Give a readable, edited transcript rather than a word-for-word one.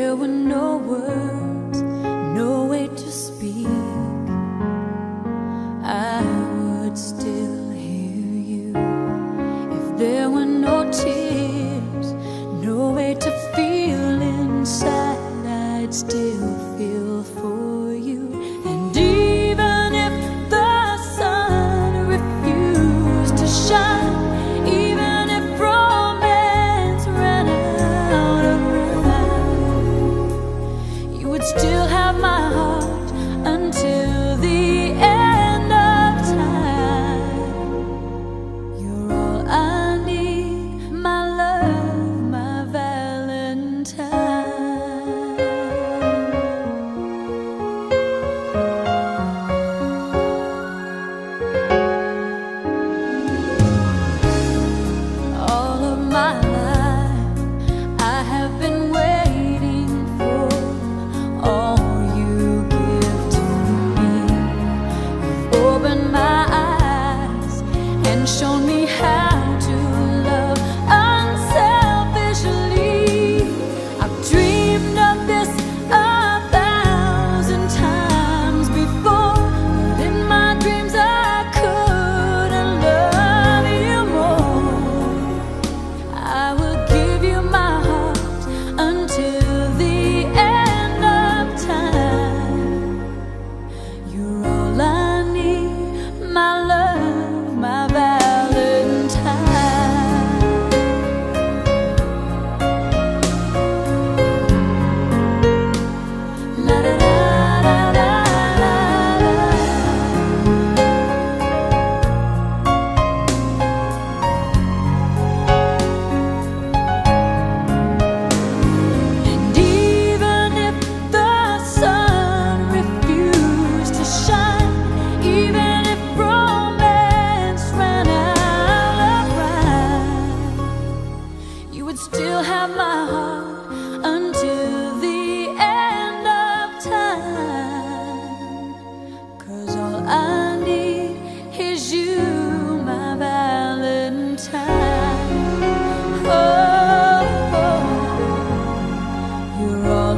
there were no words, no way to speak, I would still hear you. If there were no tears, no way to feel inside, I'd still feel for you. And even if the sun refused to shine, even if romance ran out of rhyme, you would still have my heart until the end of time. You're all I need, my love, my Valentine. All of my life I have been waiting for all you give to me. You've opened my eyes and shown me how to love unselfishly. I've dreamed of this 1,000 times before, but in my dreams I couldn't love you more. I will give you my heart until the end of time. You're all I need, my love, my Valentine. La da da da da da. And even if the sun refused to shine, even if romance ran out of rhyme, you would still have my heart until the end of time. 'Cause all I need is you, my Valentine. Oh, you're all